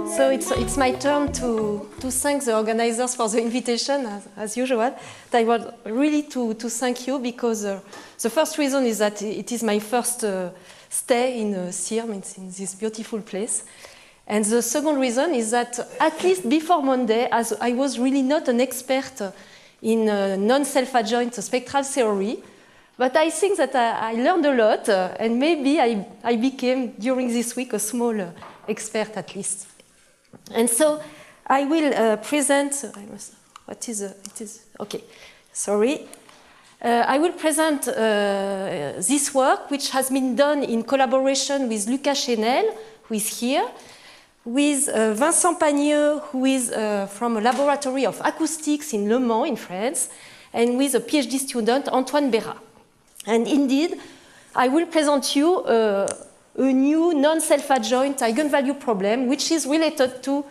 So it's my turn to thank the organizers for the invitation, as usual. I want really to thank you because the first reason is that it is my first stay in CIRM, in this beautiful place. And the second reason is that at least before Monday, as I was really not an expert in non-self-adjoint spectral theory, but I think that I learned a lot, and maybe I became, during this week, a small expert at least. And so I will present, I will present this work, which has been done in collaboration with Lucas Chenel, who is here, with Vincent Pagneux, who is from a laboratory of acoustics in Le Mans in France, and with a PhD student, Antoine Bérat. And indeed, I will present you a new non-self-adjoint eigenvalue problem, which is related to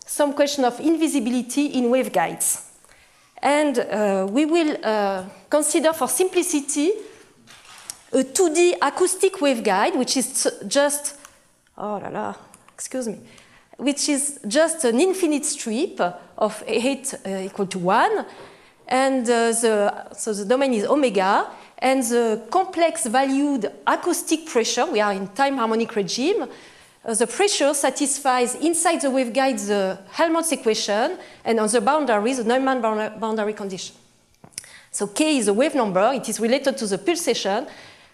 some question of invisibility in waveguides. And we will consider, for simplicity, a 2D acoustic waveguide, which is just, which is just an infinite strip of 8 equal to 1. And so the domain is omega. And the complex valued acoustic pressure, we are in time harmonic regime, the pressure satisfies inside the waveguide the Helmholtz equation, and on the boundary, the Neumann boundary condition. So K is a wave number, it is related to the pulsation,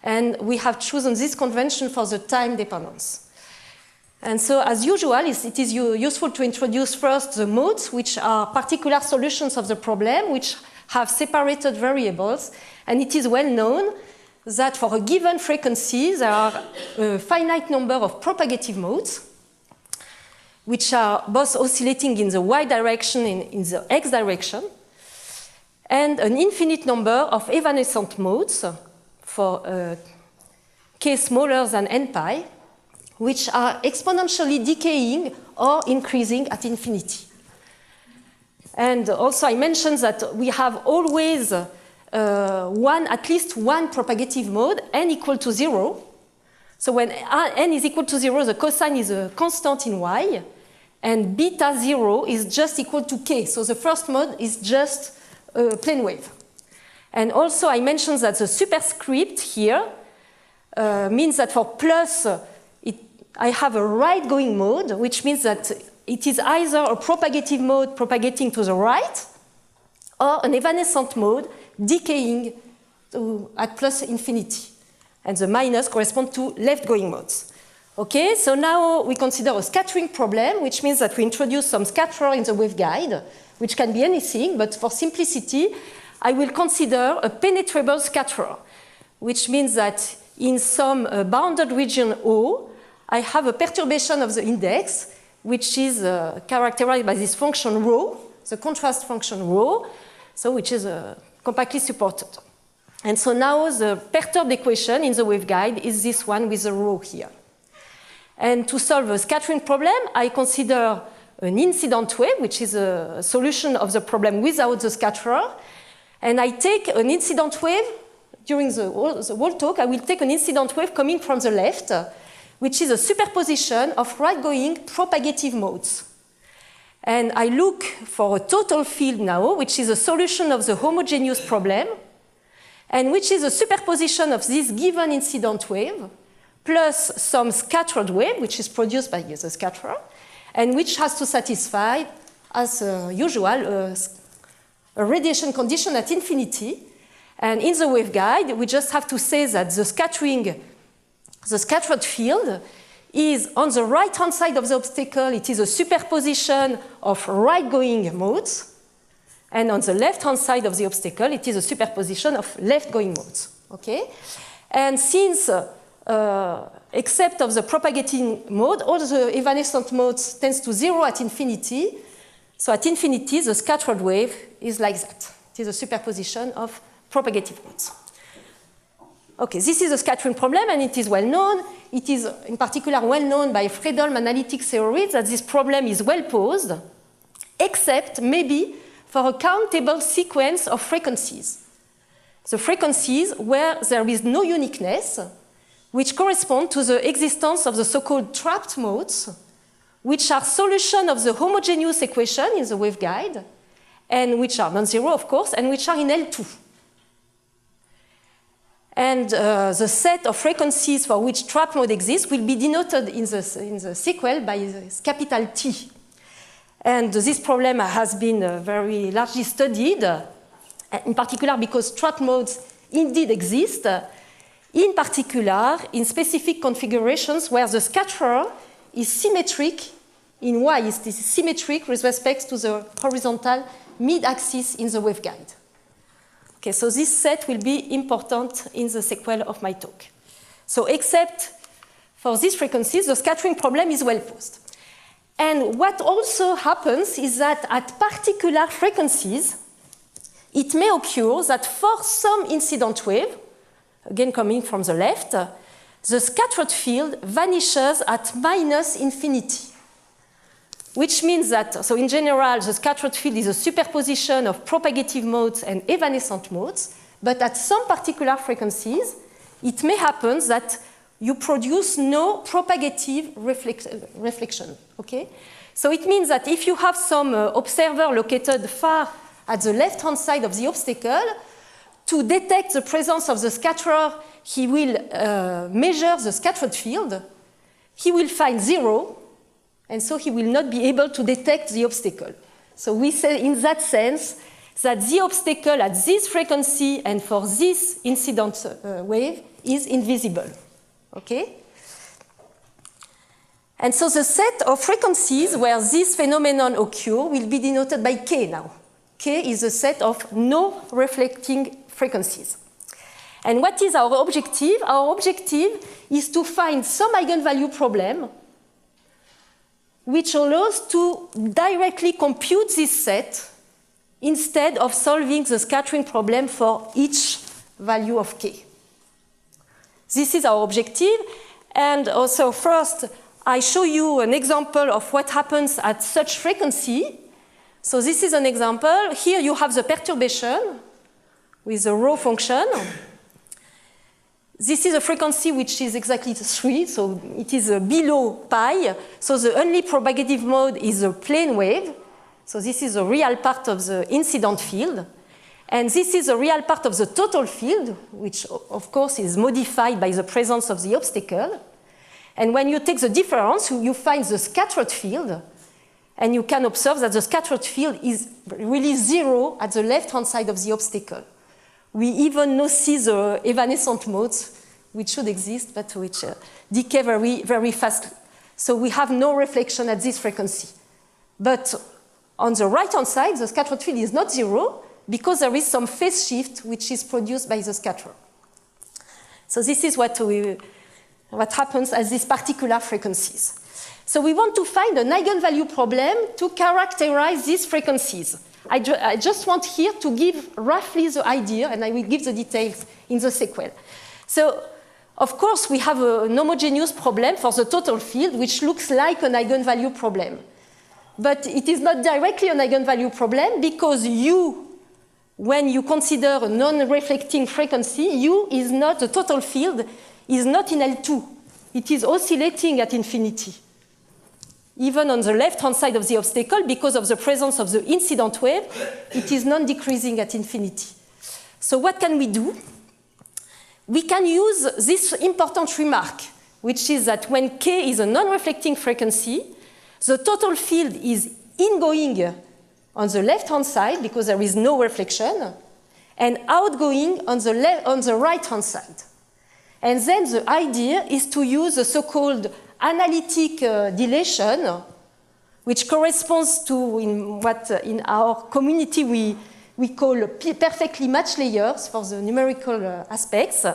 and we have chosen this convention for the time dependence. And so, as usual, it is useful to introduce first the modes, which are particular solutions of the problem, which have separated variables. And it is well known that for a given frequency, there are a finite number of propagative modes, which are both oscillating in the y direction and in the x direction, and an infinite number of evanescent modes for k smaller than n pi, which are exponentially decaying or increasing at infinity. And also I mentioned that we have always at least one propagative mode, n equal to 0. So when n is equal to 0, the cosine is a constant in y, and beta 0 is just equal to k. So the first mode is just a plane wave. And also I mentioned that the superscript here means that for plus, I have a right-going mode, which means that it is either a propagative mode propagating to the right, or an evanescent mode decaying at plus infinity. And the minus corresponds to left-going modes. Okay, so now we consider a scattering problem, which means that we introduce some scatterer in the waveguide, which can be anything, but for simplicity, I will consider a penetrable scatterer, which means that in some bounded region O, I have a perturbation of the index, which is characterized by this function rho, the contrast function rho, so which is compactly supported. And so now the perturbed equation in the waveguide is this one with the rho here. And to solve a scattering problem, I consider an incident wave, which is a solution of the problem without the scatterer. And I take an incident wave, during the whole talk, I will take an incident wave coming from the left, which is a superposition of right-going propagative modes. And I look for a total field now, which is a solution of the homogeneous problem, and which is a superposition of this given incident wave, plus some scattered wave, which is produced by the scatterer, and which has to satisfy, as usual, a radiation condition at infinity. And in the waveguide, we just have to say that the scattered field is on the right-hand side of the obstacle. It is a superposition of right-going modes. And on the left-hand side of the obstacle, it is a superposition of left-going modes. Okay? And since, except of the propagating mode, all the evanescent modes tends to 0 at infinity. So at infinity, the scattered wave is like that. It is a superposition of propagative modes. Okay, this is a scattering problem, and it is well known. It is in particular well known by Fredholm analytic theory that this problem is well posed, except maybe for a countable sequence of frequencies. The frequencies where there is no uniqueness, which correspond to the existence of the so-called trapped modes, which are solution of the homogeneous equation in the waveguide, and which are non-zero, of course, and which are in L2. And the set of frequencies for which trap mode exists will be denoted in the sequel by this capital T. And this problem has been very largely studied, in particular because trap modes indeed exist, in particular in specific configurations where the scatterer is symmetric in Y, is symmetric with respect to the horizontal mid-axis in the waveguide. Okay, so this set will be important in the sequel of my talk. So except for these frequencies, the scattering problem is well posed. And what also happens is that at particular frequencies, it may occur that for some incident wave, again coming from the left, the scattered field vanishes at minus infinity. Which means that, so in general, the scattered field is a superposition of propagative modes and evanescent modes, but at some particular frequencies, it may happen that you produce no propagative reflection, okay? So it means that if you have some observer located far at the left-hand side of the obstacle, to detect the presence of the scatterer, he will measure the scattered field, he will find 0, and so he will not be able to detect the obstacle. So we say in that sense that the obstacle at this frequency and for this incident wave is invisible. Okay? And so the set of frequencies where this phenomenon occurs will be denoted by K now. K is a set of no reflecting frequencies. And what is our objective? Our objective is to find some eigenvalue problem which allows to directly compute this set instead of solving the scattering problem for each value of K. This is our objective. And also first, I show you an example of what happens at such frequency. So this is an example. Here you have the perturbation with the rho function. This is a frequency which is exactly 3, so it is below pi. So the only propagative mode is a plane wave. So this is the real part of the incident field. And this is the real part of the total field, which of course is modified by the presence of the obstacle. And when you take the difference, you find the scattered field. And you can observe that the scattered field is really 0 at the left-hand side of the obstacle. We even now see the evanescent modes, which should exist, but which decay very, very fast. So we have no reflection at this frequency. But on the right-hand side, the scattered field is not 0, because there is some phase shift which is produced by the scatterer. So this is what happens at these particular frequencies. So we want to find an eigenvalue problem to characterize these frequencies. I just want here to give roughly the idea, and I will give the details in the sequel. So, of course, we have an homogeneous problem for the total field, which looks like an eigenvalue problem. But it is not directly an eigenvalue problem because U, when you consider a non-reflecting frequency, U is not, the total field is not in L2. It is oscillating at infinity. Even on the left-hand side of the obstacle, because of the presence of the incident wave, it is non-decreasing at infinity. So what can we do? We can use this important remark, which is that when K is a non-reflecting frequency, the total field is ingoing on the left-hand side, because there is no reflection, and outgoing on the right-hand side. And then the idea is to use the so-called analytic dilation, which corresponds to what in our community we call perfectly matched layers for the numerical aspects,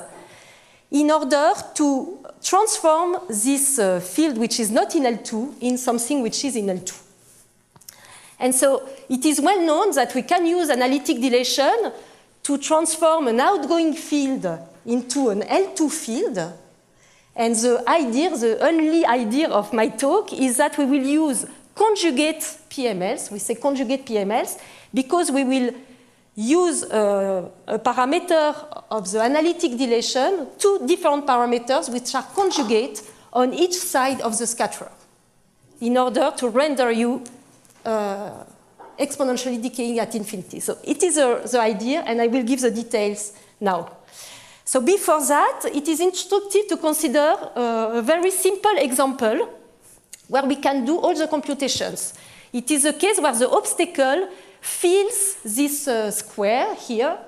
in order to transform this field which is not in L2 in something which is in L2. And so it is well known that we can use analytic dilation to transform an outgoing field into an L2 field. And the idea, the only idea of my talk is that we will use conjugate PMLs. We say conjugate PMLs because we will use a parameter of the analytic dilation, two different parameters which are conjugate on each side of the scatterer in order to render you exponentially decaying at infinity. So it is the idea, and I will give the details now. So before that, it is instructive to consider a very simple example where we can do all the computations. It is a case where the obstacle fills this square here,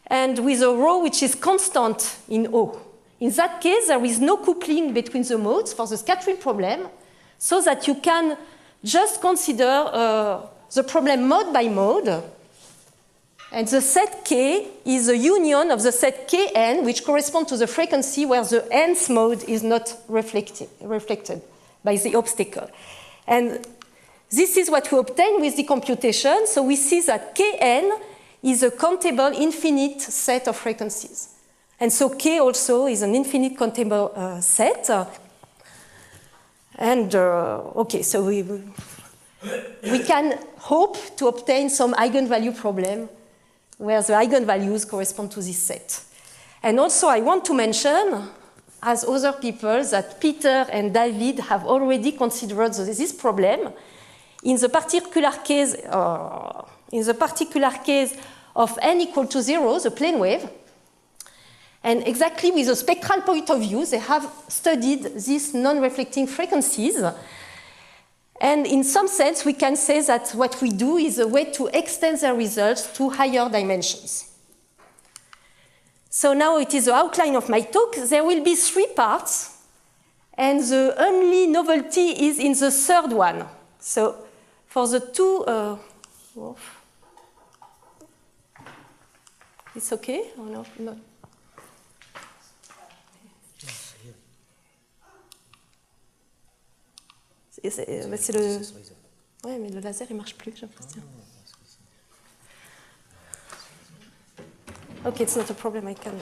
and with a rho which is constant in O. In that case, there is no coupling between the modes for the scattering problem, so that you can just consider the problem mode by mode. And the set K is a union of the set Kn, which corresponds to the frequency where the nth mode is not reflected by the obstacle. And this is what we obtain with the computation. So we see that Kn is a countable infinite set of frequencies. And so K also is an infinite countable set. And okay, so we can hope to obtain some eigenvalue problem where the eigenvalues correspond to this set. And also I want to mention, as other people, that Peter and David have already considered this problem. In the particular case of n equal to 0, the plane wave, and exactly with a spectral point of view, they have studied these non-reflecting frequencies. And in some sense, we can say that what we do is a way to extend the results to higher dimensions. So now it is the outline of my talk. There will be 3 parts, and the only novelty is in the third one. So for the two, it's okay or no? No. C'est le... Ouais, mais le laser, il ne marche plus, j'ai l'impression. Okay, it's not a problem, I can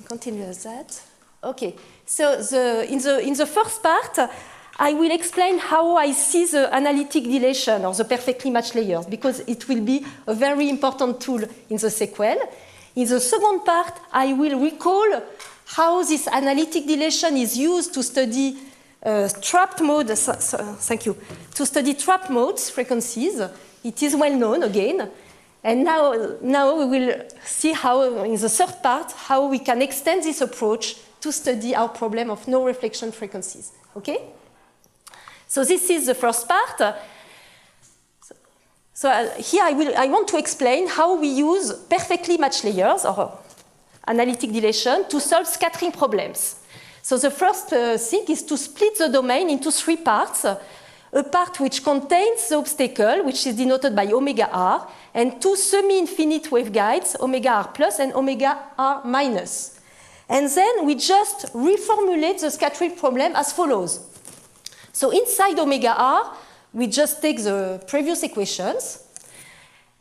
continue as that. Okay, so in the first part, I will explain how I see the analytic dilation or the perfectly matched layers, because it will be a very important tool in the sequel. In the second part, I will recall how this analytic dilation is used to study trapped modes. Thank you. To study trapped modes frequencies. It is well known again. And now we will see how, in the third part, how we can extend this approach to study our problem of no reflection frequencies. Okay? So this is the first part. So here I want to explain how we use perfectly matched layers or analytic dilation to solve scattering problems. So the first thing is to split the domain into 3 parts. A part which contains the obstacle, which is denoted by omega r, and 2 semi-infinite waveguides, omega r plus and omega r minus. And then we just reformulate the scattering problem as follows. So inside omega r, we just take the previous equations,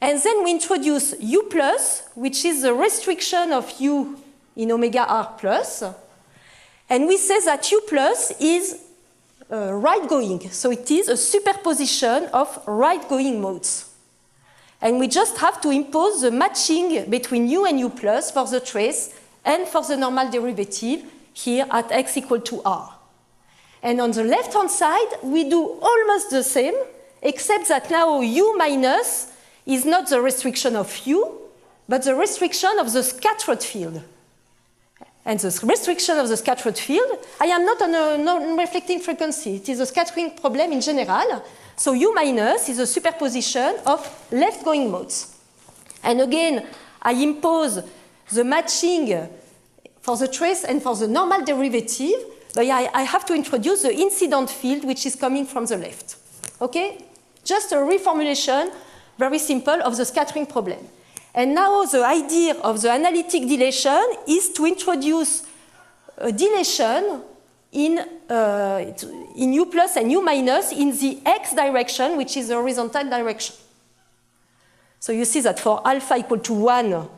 and then we introduce u plus, which is the restriction of u in omega r plus, and we say that u plus is right-going, so it is a superposition of right-going modes. And we just have to impose the matching between u and u plus for the trace and for the normal derivative here at x equal to r. And on the left-hand side, we do almost the same, except that now u minus is not the restriction of u, but the restriction of the scattered field. And the restriction of the scattered field, I am not on a non-reflecting frequency. It is a scattering problem in general. So u minus is a superposition of left-going modes. And again, I impose the matching for the trace and for the normal derivative, but I have to introduce the incident field, which is coming from the left. Okay? Just a reformulation, very simple, of the scattering problem. And now the idea of the analytic dilation is to introduce a dilation in u plus and u minus in the x direction, which is the horizontal direction. So you see that for alpha equal to 1,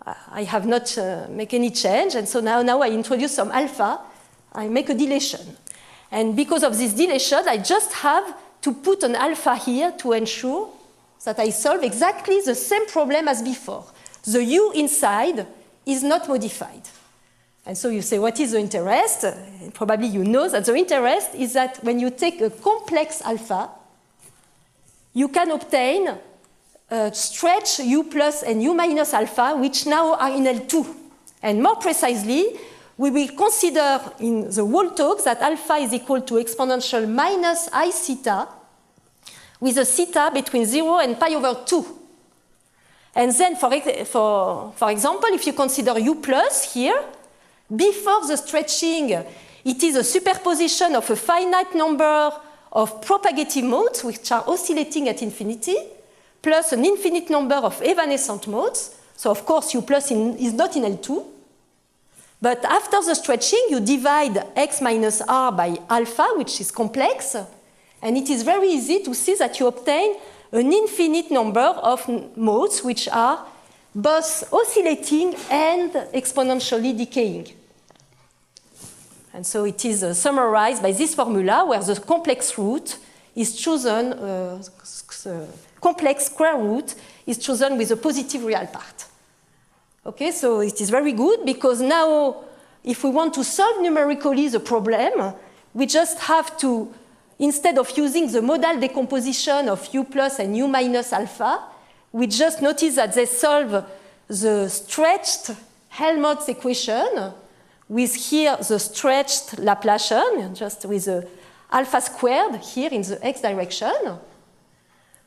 I have not make any change, and so now I introduce some alpha, I make a deletion. And because of this deletion, I just have to put an alpha here to ensure that I solve exactly the same problem as before. The U inside is not modified. And so you say, what is the interest? Probably you know that the interest is that when you take a complex alpha, you can obtain stretch U plus and U minus alpha, which now are in L2. And more precisely, we will consider in the whole talk that alpha is equal to exponential minus I theta, with a theta between 0 and pi over 2. And then, for example, if you consider U plus here, before the stretching, it is a superposition of a finite number of propagative modes, which are oscillating at infinity, plus an infinite number of evanescent modes. So, of course, U plus is not in L2. But after the stretching, you divide x minus r by alpha, which is complex. And it is very easy to see that you obtain an infinite number of modes, which are both oscillating and exponentially decaying. And so it is summarized by this formula, where the complex root is chosen, complex square root is chosen with a positive real part. Okay, so it is very good, because now, if we want to solve numerically the problem, we just have to, instead of using the modal decomposition of U plus and U minus alpha, we just notice that they solve the stretched Helmholtz equation with here the stretched Laplacian, just with the alpha squared here in the x direction.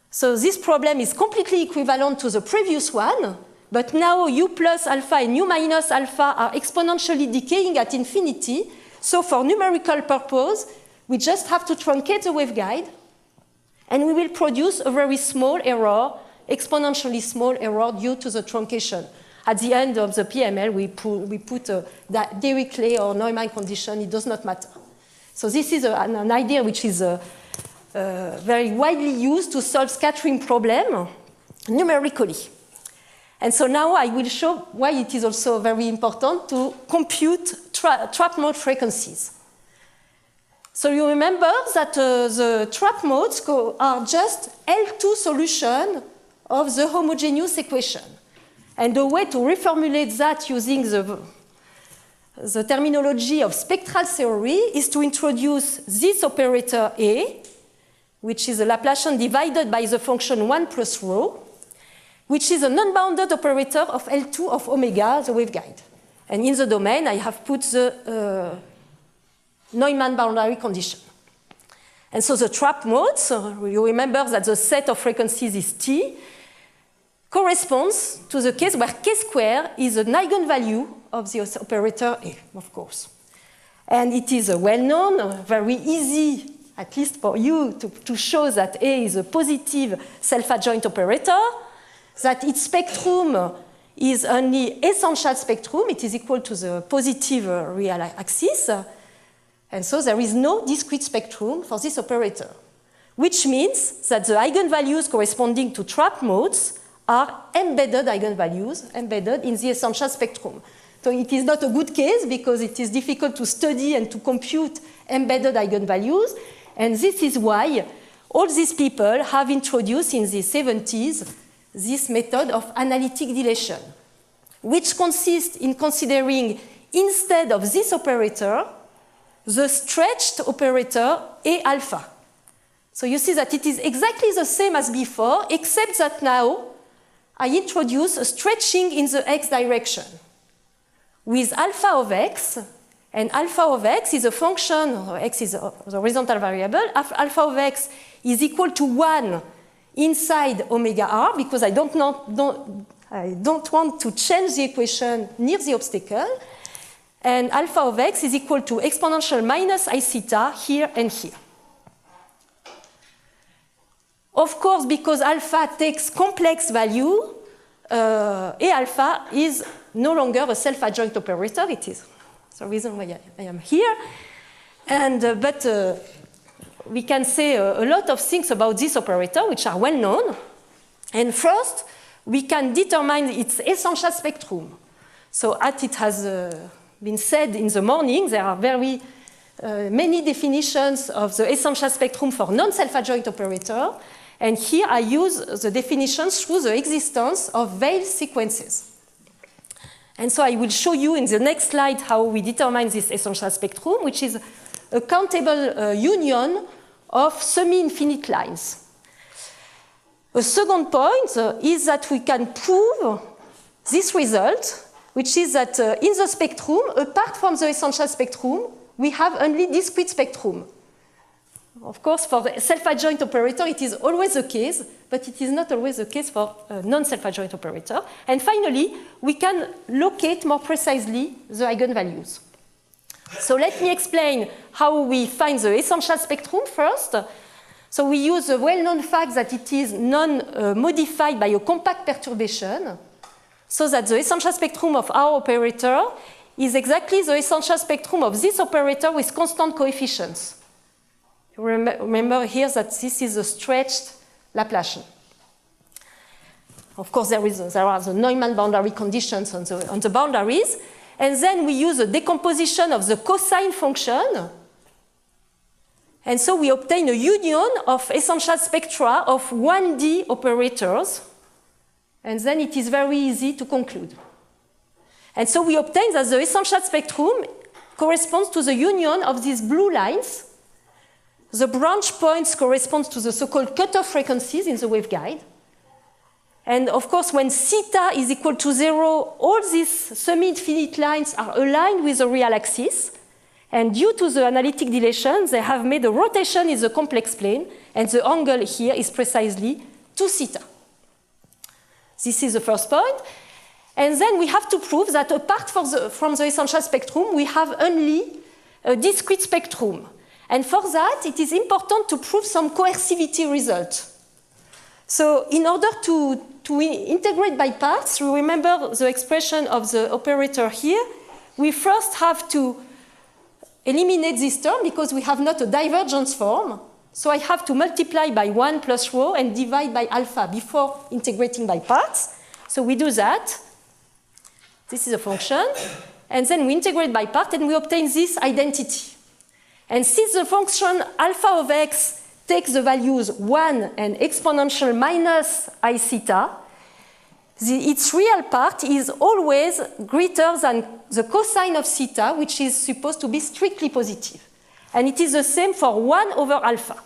So this problem is completely equivalent to the previous one, but now U plus alpha and U minus alpha are exponentially decaying at infinity. So for numerical purpose, we just have to truncate the waveguide, and we will produce a very small error, exponentially small error due to the truncation. At the end of the PML, we put that Dirichlet or Neumann condition. It does not matter. So this is an idea which is very widely used to solve scattering problem numerically. And so now I will show why it is also very important to compute trap mode frequencies. So you remember that the trap modes are just L2 solution of the homogeneous equation. And the way to reformulate that using the terminology of spectral theory is to introduce this operator A, which is a Laplacian divided by the function 1 plus rho, which is an unbounded operator of L2 of omega, the waveguide. And in the domain, I have put the Neumann boundary condition. And so the trap modes, you remember that the set of frequencies is T, corresponds to the case where k square is an eigenvalue of the operator A, of course. And it is well-known, very easy, at least for you, to show that A is a positive self-adjoint operator, that its spectrum is only essential spectrum. It is equal to the positive real axis. And so there is no discrete spectrum for this operator, which means that the eigenvalues corresponding to trap modes are embedded eigenvalues, embedded in the essential spectrum. So it is not a good case because it is difficult to study and to compute embedded eigenvalues. And this is why all these people have introduced in the 70s this method of analytic deletion, which consists in considering, instead of this operator, the stretched operator A alpha. So you see that it is exactly the same as before, except that now I introduce a stretching in the x direction with alpha of x, and alpha of x is a function, x is the horizontal variable, alpha of x is equal to 1 inside omega r, because I don't want to change the equation near the obstacle, and alpha of x is equal to exponential minus I theta here and here. Of course, because alpha takes complex value, A alpha is no longer a self-adjoint operator. It is the reason why I am here. And, but we can say a lot of things about this operator, which are well known. And first, we can determine its essential spectrum. So as it has been said in the morning, there are very many definitions of the essential spectrum for non-self-adjoint operator. And here I use the definitions through the existence of veil sequences. And so I will show you in the next slide how we determine this essential spectrum, which is a countable union of semi-infinite lines. A second point is that we can prove this result, which is that in the spectrum, apart from the essential spectrum, we have only discrete spectrum. Of course, for the self-adjoint operator, it is always the case, but it is not always the case for a non-self-adjoint operator. And finally, we can locate more precisely the eigenvalues. So let me explain how we find the essential spectrum first. So we use the well-known fact that it is non-modified by a compact perturbation, so that the essential spectrum of our operator is exactly the essential spectrum of this operator with constant coefficients. Remember here that this is a stretched Laplacian. Of course, there are the Neumann boundary conditions on the boundaries. And then we use a decomposition of the cosine function. And so we obtain a union of essential spectra of 1D operators. And then it is very easy to conclude. And so we obtain that the essential spectrum corresponds to the union of these blue lines. The branch points correspond to the so-called cutoff frequencies in the waveguide. And of course, when theta is equal to 0, all these semi-infinite lines are aligned with the real axis. And due to the analytic dilation, they have made a rotation in the complex plane. And the angle here is precisely 2 theta. This is the first point. And then we have to prove that apart from the essential spectrum, we have only a discrete spectrum. And for that, it is important to prove some coercivity result. So in order to integrate by parts, you remember the expression of the operator here. We first have to eliminate this term because we have not a divergence form. So I have to multiply by 1 plus rho and divide by alpha before integrating by parts. So we do that. This is a function. And then we integrate by part and we obtain this identity. And since the function alpha of x takes the values 1 and exponential minus I theta, its real part is always greater than the cosine of theta, which is supposed to be strictly positive. And it is the same for 1 over alpha.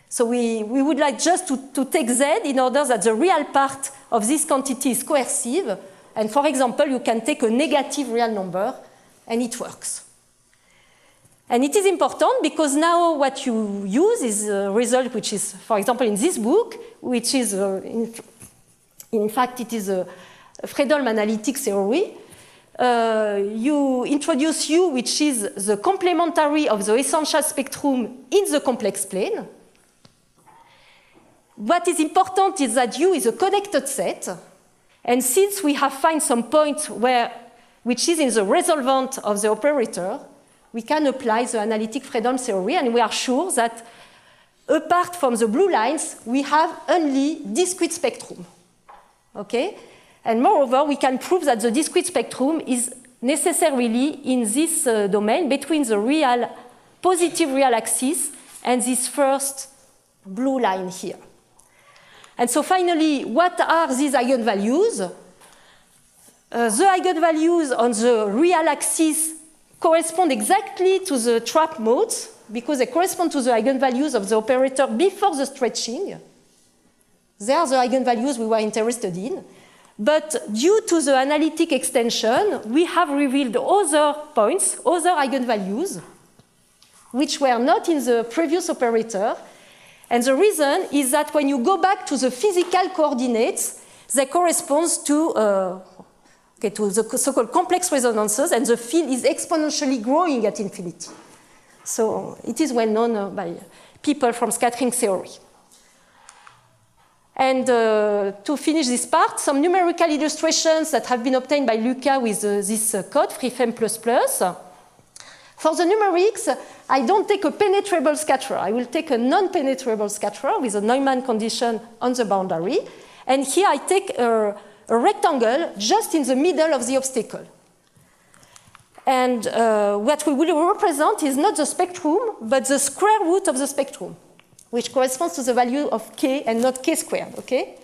So we would like just to take z in order that the real part of this quantity is coercive. And for example, you can take a negative real number, and it works. And it is important because now what you use is a result which is, for example, in this book, which is, in fact, it is a Fredholm analytic theory. You introduce U, which is the complementary of the essential spectrum in the complex plane. What is important is that U is a connected set. And since we have found some point which is in the resolvent of the operator, we can apply the analytic Fredholm theory, and we are sure that apart from the blue lines, we have only discrete spectrum. Okay? And moreover, we can prove that the discrete spectrum is necessarily in this domain between the positive real axis and this first blue line here. And so finally, what are these eigenvalues? The eigenvalues on the real axis correspond exactly to the trap modes because they correspond to the eigenvalues of the operator before the stretching. They are the eigenvalues we were interested in. But due to the analytic extension, we have revealed other points, other eigenvalues, which were not in the previous operator. And the reason is that when you go back to the physical coordinates, they correspond to the so-called complex resonances, and the field is exponentially growing at infinity. So it is well known by people from scattering theory. And to finish this part, some numerical illustrations that have been obtained by Luca with this code, FreeFEM++. For the numerics, I don't take a penetrable scatterer. I will take a non-penetrable scatterer with a Neumann condition on the boundary. And here I take a rectangle just in the middle of the obstacle. And what we will represent is not the spectrum, but the square root of the spectrum, which corresponds to the value of k and not k squared, okay?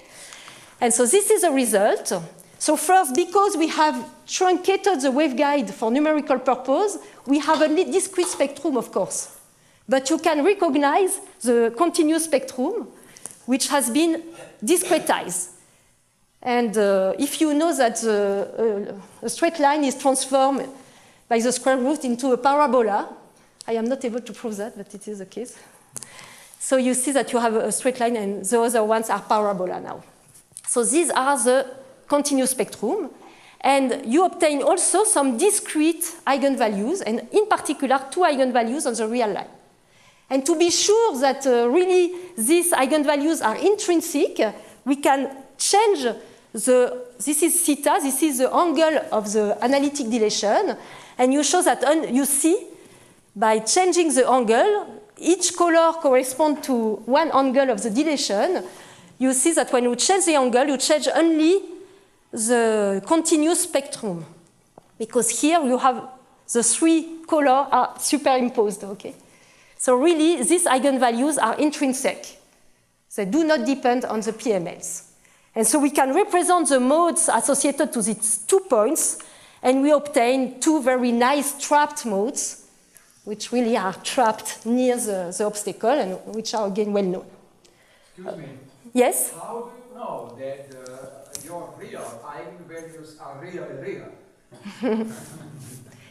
And so this is the result. So first, because we have truncated the waveguide for numerical purpose, we have a discrete spectrum, of course. But you can recognize the continuous spectrum, which has been discretized. And if you know that a straight line is transformed by the square root into a parabola, I am not able to prove that, but it is the case. So you see that you have a straight line and the other ones are parabola now. So these are the continuous spectrum. And you obtain also some discrete eigenvalues, and in particular, 2 eigenvalues on the real line. And to be sure that really these eigenvalues are intrinsic, we can change this is theta, this is the angle of the analytic dilation, and you show that you see by changing the angle, each color corresponds to one angle of the dilation. You see that when you change the angle, you change only the continuous spectrum, because here you have the 3 colors are superimposed, okay? So really, these eigenvalues are intrinsic. They do not depend on the PMLs. And so we can represent the modes associated to these 2 points, and we obtain 2 very nice trapped modes, which really are trapped near the obstacle, and which are again well known. Excuse me. Yes? How do you know that your real eigenvalues are real?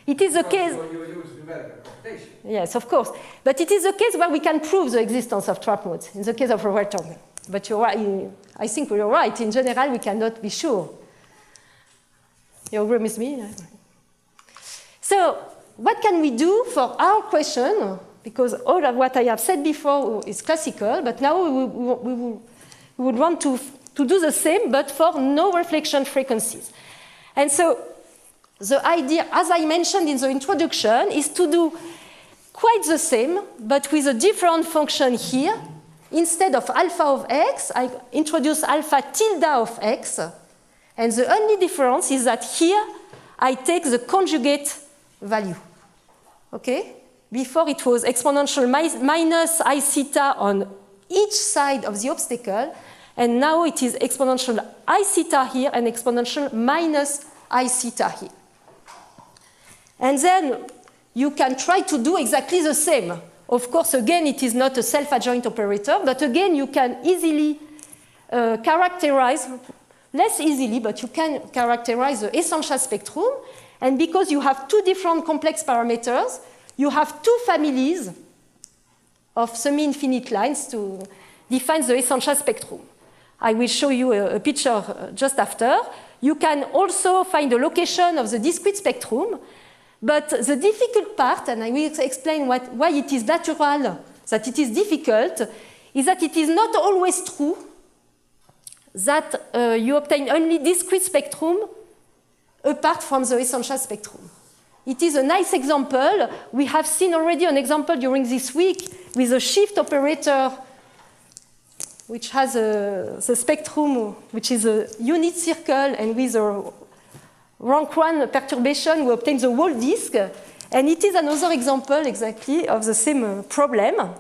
It is a case. You use numerical computation. Yes, of course. But it is a case where we can prove the existence of trap modes, in the case of a rectangle. But you're right, I think you're right. In general, we cannot be sure. You agree with me? So, what can we do for our question? Because all of what I have said before is classical, but now we would want to do the same, but for no reflection frequencies. And so, the idea, as I mentioned in the introduction, is to do quite the same, but with a different function here. Instead of alpha of x, I introduce alpha tilde of x. And the only difference is that here, I take the conjugate value. Okay? Before it was exponential minus I theta on each side of the obstacle, and now it is exponential I theta here and exponential minus I theta here. And then you can try to do exactly the same. Of course, again, it is not a self-adjoint operator, but again, you can easily characterize, less easily, but you can characterize the essential spectrum. And because you have 2 different complex parameters, you have 2 families of semi-infinite lines to define the essential spectrum. I will show you a picture just after. You can also find the location of the discrete spectrum. But the difficult part, and I will explain why it is natural that it is difficult, is that it is not always true that you obtain only discrete spectrum apart from the essential spectrum. It is a nice example. We have seen already an example during this week with a shift operator which has the spectrum, which is a unit circle, and with a rank 1 perturbation, we obtain the whole disk. And it is another example exactly of the same problem.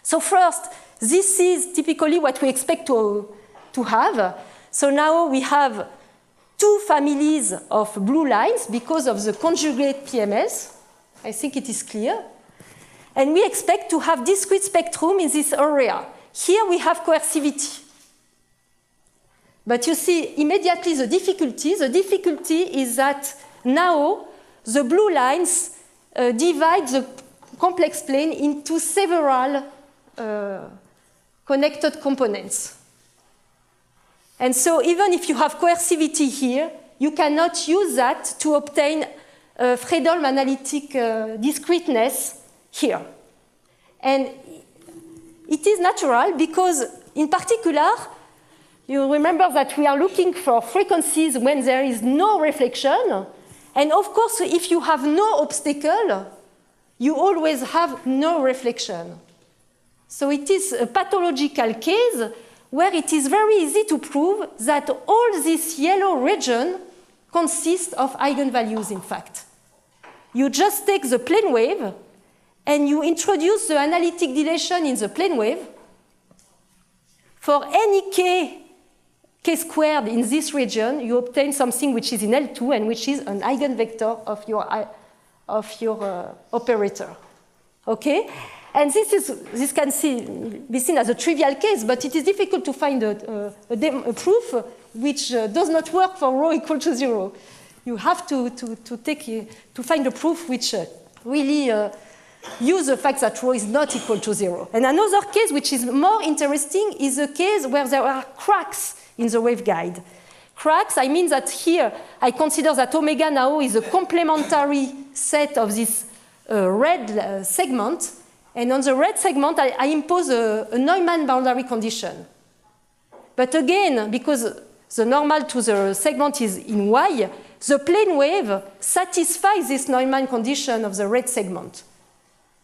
So first, this is typically what we expect to have. So now we have 2 families of blue lines because of the conjugate PMLs. I think it is clear. And we expect to have discrete spectrum in this area. Here we have coercivity. But you see immediately the difficulty. The difficulty is that now the blue lines divide the complex plane into several connected components. And so even if you have coercivity here, you cannot use that to obtain Fredholm analytic discreteness here. And it is natural because, in particular, you remember that we are looking for frequencies when there is no reflection. And of course, if you have no obstacle, you always have no reflection. So it is a pathological case where it is very easy to prove that all this yellow region consists of eigenvalues, in fact. You just take the plane wave and you introduce the analytic dilation in the plane wave. For any k squared in this region, you obtain something which is in L2 and which is an eigenvector of your operator. Okay? And this can be seen as a trivial case, but it is difficult to find a proof which does not work for rho equal to 0. You have to find a proof which really use the fact that rho is not equal to 0. And another case which is more interesting is a case where there are cracks in the waveguide. Cracks, I mean that here I consider that omega now is a complementary set of this red segment. And on the red segment, I impose a Neumann boundary condition. But again, because the normal to the segment is in y, the plane wave satisfies this Neumann condition of the red segment.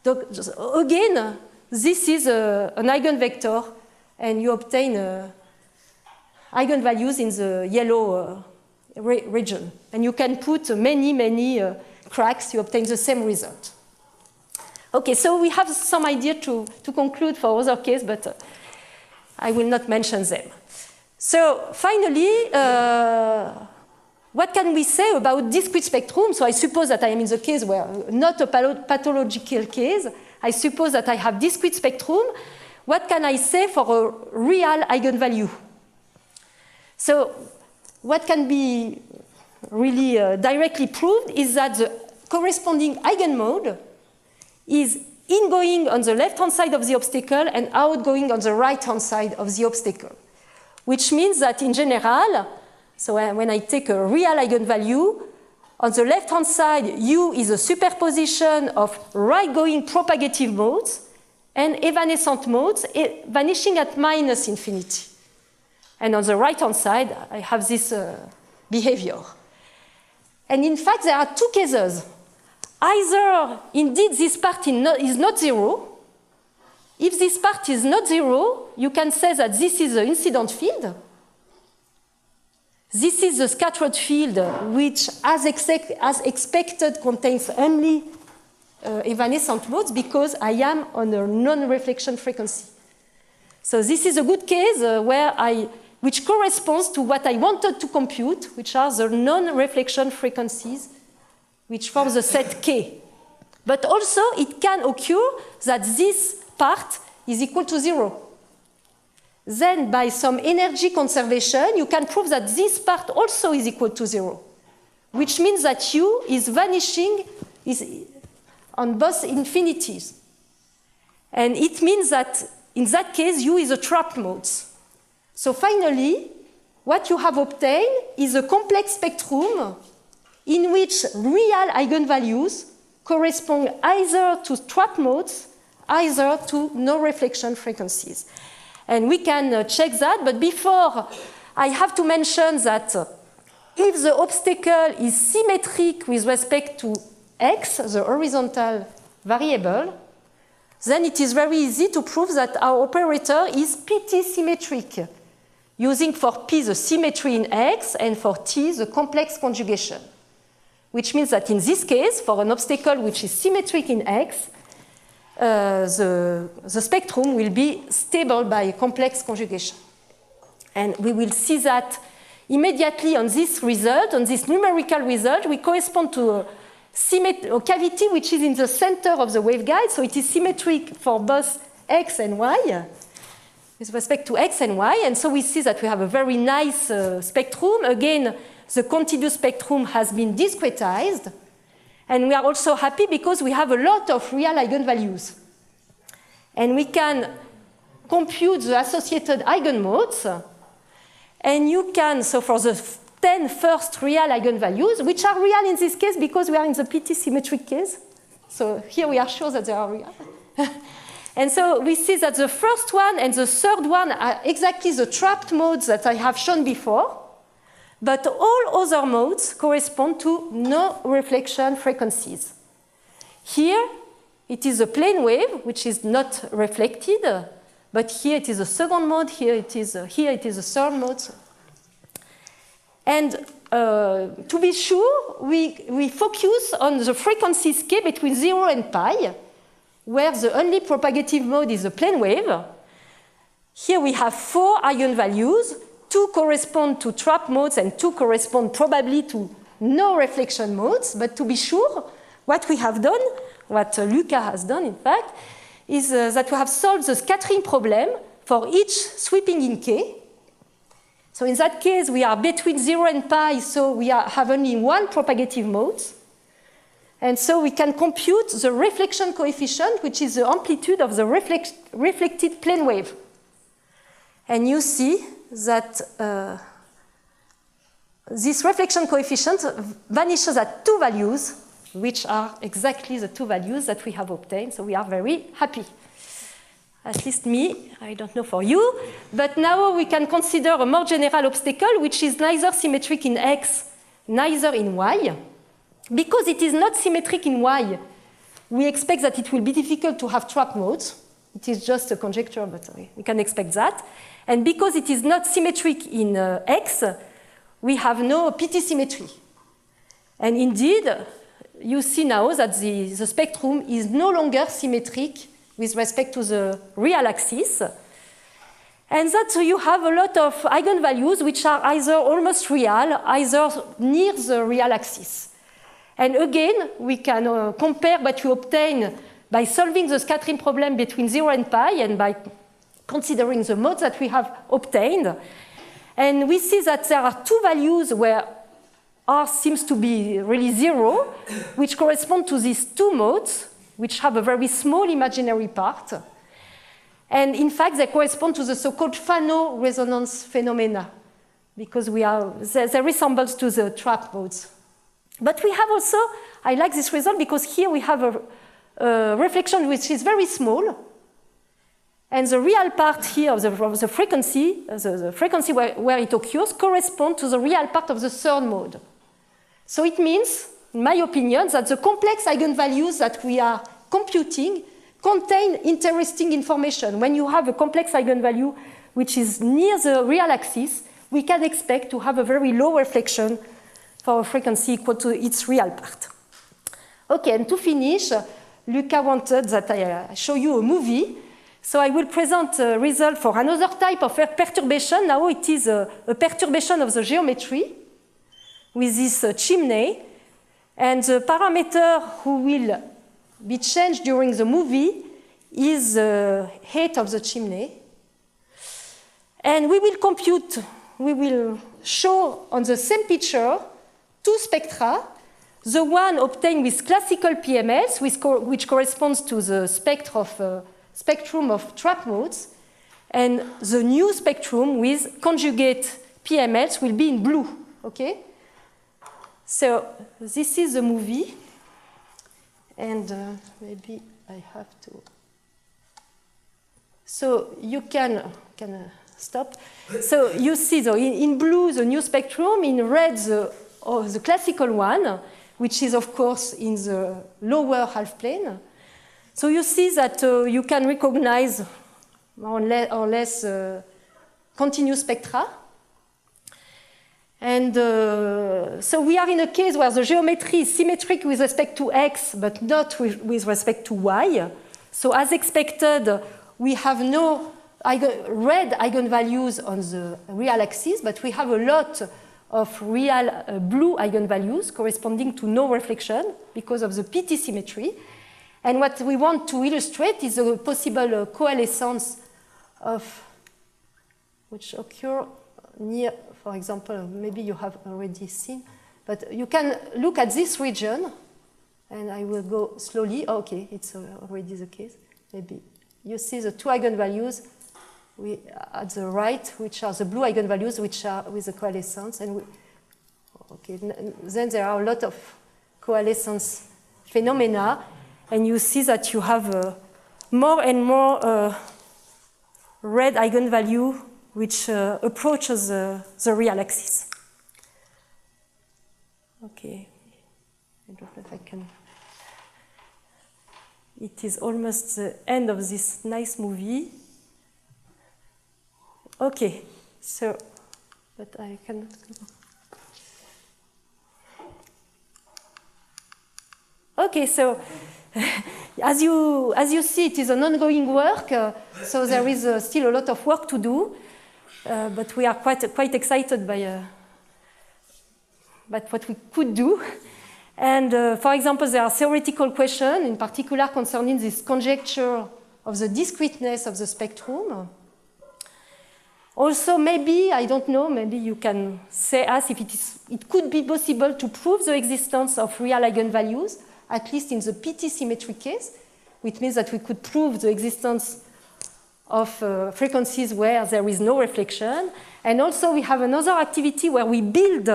So again, this is an eigenvector, and you obtain eigenvalues in the yellow region. And you can put many cracks, you obtain the same result. Okay, so we have some idea to conclude for other cases, but I will not mention them. So finally, what can we say about discrete spectrum? So I suppose that I am in the case where not a pathological case. I suppose that I have discrete spectrum. What can I say for a real eigenvalue? So what can be really directly proved is that the corresponding eigenmode is ingoing on the left-hand side of the obstacle and outgoing on the right-hand side of the obstacle, which means that in general, so when I take a real eigenvalue, on the left-hand side, U is a superposition of right-going propagative modes and evanescent modes vanishing at minus infinity. And on the right-hand side, I have this behavior. And in fact, there are two cases. Either, indeed, this part is not zero. If this part is not zero, you can say that this is the incident field. This is the scattered field, which, as expected, contains only evanescent modes because I am on a non-reflection frequency. So this is a good case which corresponds to what I wanted to compute, which are the non-reflection frequencies which forms the set K. But also, it can occur that this part is equal to 0. Then, by some energy conservation, you can prove that this part also is equal to 0, which means that U is vanishing on both infinities. And it means that, in that case, U is a trapped mode. So finally, what you have obtained is a complex spectrum in which real eigenvalues correspond either to trap modes, either to no reflection frequencies. And we can check that, but before, I have to mention that if the obstacle is symmetric with respect to x, the horizontal variable, then it is very easy to prove that our operator is PT symmetric, using for P the symmetry in x and for T the complex conjugation. Which means that in this case, for an obstacle which is symmetric in x, the spectrum will be stable by a complex conjugation. And we will see that immediately on this result, on this numerical result, we correspond to a cavity which is in the center of the waveguide, so it is symmetric for both x and y, with respect to x and y, and so we see that we have a very nice spectrum. Again, the continuous spectrum has been discretized, and we are also happy because we have a lot of real eigenvalues. And we can compute the associated eigenmodes, and you can, so for the 10 first real eigenvalues, which are real in this case because we are in the PT symmetric case. So here we are sure that they are real. And so we see that the first one and the third one are exactly the trapped modes that I have shown before. But all other modes correspond to no reflection frequencies. Here, it is a plane wave, which is not reflected. but here it is a second mode, here it is a third mode. And to be sure, we focus on the frequency scale between 0 and pi, where the only propagative mode is the plane wave. Here we have 4 eigenvalues. 2 correspond to trap modes and 2 correspond probably to no reflection modes. But to be sure, what we have done, what Luca has done in fact, is that we have solved the scattering problem for each sweeping in K. So in that case, we are between 0 and pi, so we have only one propagative mode. And so we can compute the reflection coefficient, which is the amplitude of the reflected plane wave. And you see that this reflection coefficient vanishes at 2 values, which are exactly the 2 values that we have obtained. So we are very happy. At least me, I don't know for you. But now we can consider a more general obstacle, which is neither symmetric in X, neither in Y. Because it is not symmetric in Y, we expect that it will be difficult to have trap modes. It is just a conjecture, but we can expect that. And because it is not symmetric in X, we have no PT symmetry. And indeed, you see now that the spectrum is no longer symmetric with respect to the real axis. And that you have a lot of eigenvalues which are either almost real, either near the real axis. And again, we can compare what you obtain by solving the scattering problem between 0 and pi and by considering the modes that we have obtained. And we see that there are 2 values where R seems to be really 0, which correspond to these 2 modes, which have a very small imaginary part. And in fact, they correspond to the so-called Fano resonance phenomena, because they resemble to the trap modes. But we have also, I like this result because here we have a reflection which is very small. And the real part here of the frequency, the frequency where it occurs, corresponds to the real part of the third mode. So it means, in my opinion, that the complex eigenvalues that we are computing contain interesting information. When you have a complex eigenvalue which is near the real axis, we can expect to have a very low reflection for a frequency equal to its real part. Okay, and to finish, Luca wanted that I show you a movie. So I will present a result for another type of perturbation. Now it is a perturbation of the geometry with this chimney. And the parameter who will be changed during the movie is the height of the chimney. And we will show on the same picture 2 spectra. The one obtained with classical PMLs, which corresponds to the spectrum of trap modes, and the new spectrum with conjugate PMLs will be in blue. Okay? So this is the movie, and maybe I have to. So you can stop. So you see, in blue the new spectrum, in red the classical one, which is of course in the lower half plane. So you see that you can recognize more or less continuous spectra. And so we are in a case where the geometry is symmetric with respect to X, but not with respect to Y. So as expected, we have no red eigenvalues on the real axis, but we have a lot of real blue eigenvalues corresponding to no reflection because of the PT symmetry. And what we want to illustrate is a possible coalescence of which occur near, for example, maybe you have already seen, but you can look at this region, and I will go slowly. Oh, okay, it's already the case. Maybe you see the 2 eigenvalues at the right, which are the blue eigenvalues, which are with the coalescence. And then there are a lot of coalescence phenomena. And you see that you have more and more red eigenvalue which approaches the real axis. Okay, I don't know if I can. It is almost the end of this nice movie. Okay, so, but I cannot go. Okay, so as you see, it is an ongoing work, so there is still a lot of work to do, but we are quite excited by what we could do. And for example, there are theoretical questions, in particular concerning this conjecture of the discreteness of the spectrum. Also, maybe, I don't know, maybe you can say us if it could be possible to prove the existence of real eigenvalues, at least in the PT symmetric case, which means that we could prove the existence of frequencies where there is no reflection. And also, we have another activity where we build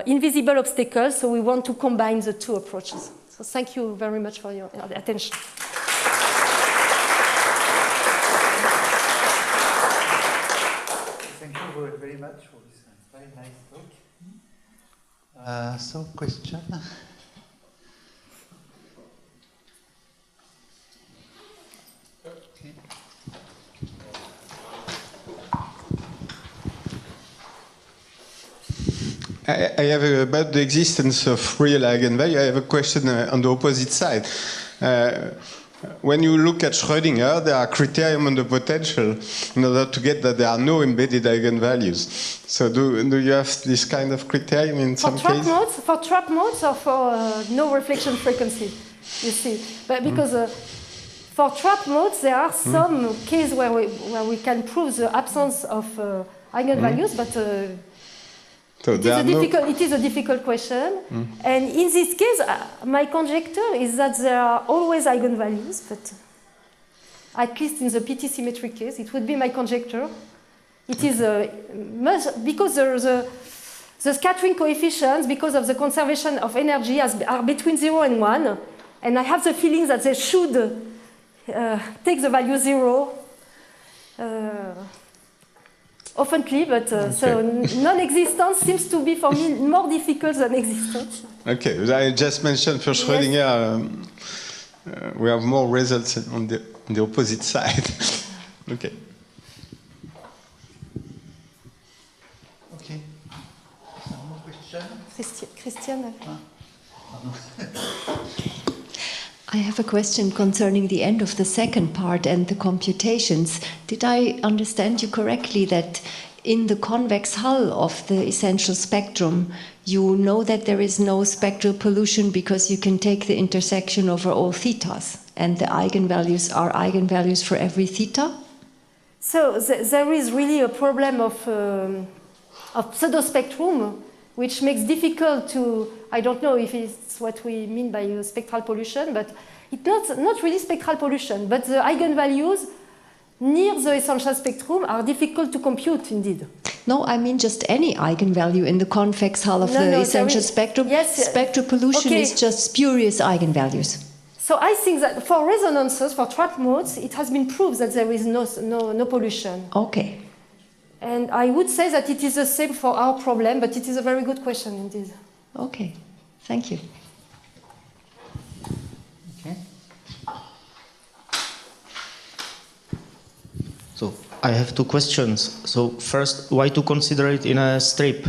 invisible obstacles, so we want to combine the two approaches. So thank you very much for your attention. Thank you very much for this very nice talk. So, question? Okay. I have about the existence of real eigenvalue. I have a question on the opposite side. When you look at Schrödinger, there are criteria on the potential in order to get that there are no embedded eigenvalues. So do you have this kind of criterion in some cases? For trap modes or for no reflection frequency, you see. But because for trap modes, there are some cases where we can prove the absence of eigenvalues, but so it is a difficult question. And in this case, my conjecture is that there are always eigenvalues, but at least in the PT symmetric case, it would be my conjecture. It is because the scattering coefficients, because of the conservation of energy, are between 0 and 1, and I have the feeling that they should take the value 0. Oftenly, but so non-existence seems to be for me more difficult than existence. Okay, I just mentioned for Schrödinger, we have more results on the opposite side. Okay. Okay. Some more questions? Christiane. I have a question concerning the end of the second part and the computations. Did I understand you correctly that in the convex hull of the essential spectrum, you know that there is no spectral pollution because you can take the intersection over all thetas, and the eigenvalues are eigenvalues for every theta? So there is really a problem of pseudospectrum, which makes difficult to, I don't know if it's what we mean by spectral pollution, but it's not really spectral pollution, but the eigenvalues near the essential spectrum are difficult to compute indeed. No, I mean just any eigenvalue in the convex hull of the essential spectrum. Yes, spectral pollution is just spurious eigenvalues. So I think that for resonances, for trap modes, it has been proved that there is no pollution. Okay. And I would say that it is the same for our problem, but it is a very good question indeed. Okay, thank you. Okay. So I have two questions. So first, why to consider it in a strip?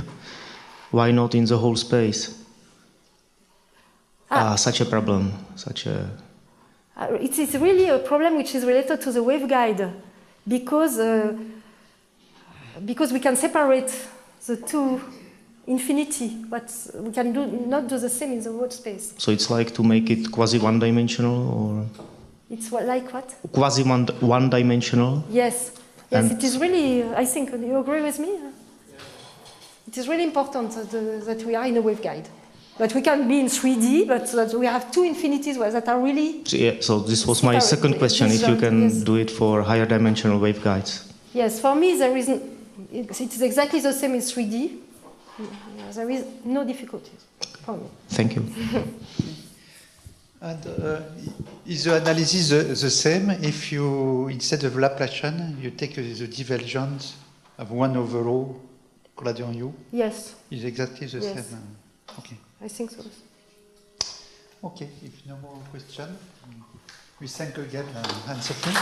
Why not in the whole space? Such a problem, It is really a problem which is related to the waveguide, because we can separate the two infinity, but we can not do the same in the world space. So it's like to make it quasi one-dimensional, or? It's like what? Quasi one-dimensional? Yes. Yes, it is really, I think, you agree with me? It is really important that we are in a waveguide. But we can be in 3D, but that we have two infinities that are really... So this was my second question, if you can do it for higher dimensional waveguides. Yes, for me it is exactly the same in 3D. There is no difficulties for me. Thank you. And is the analysis the same if you, instead of Laplacian, you take the divergence of 1 over O gradient U? Yes. Is exactly the same? Okay. I think so. Okay, if no more questions, we thank again Anne-Sophie.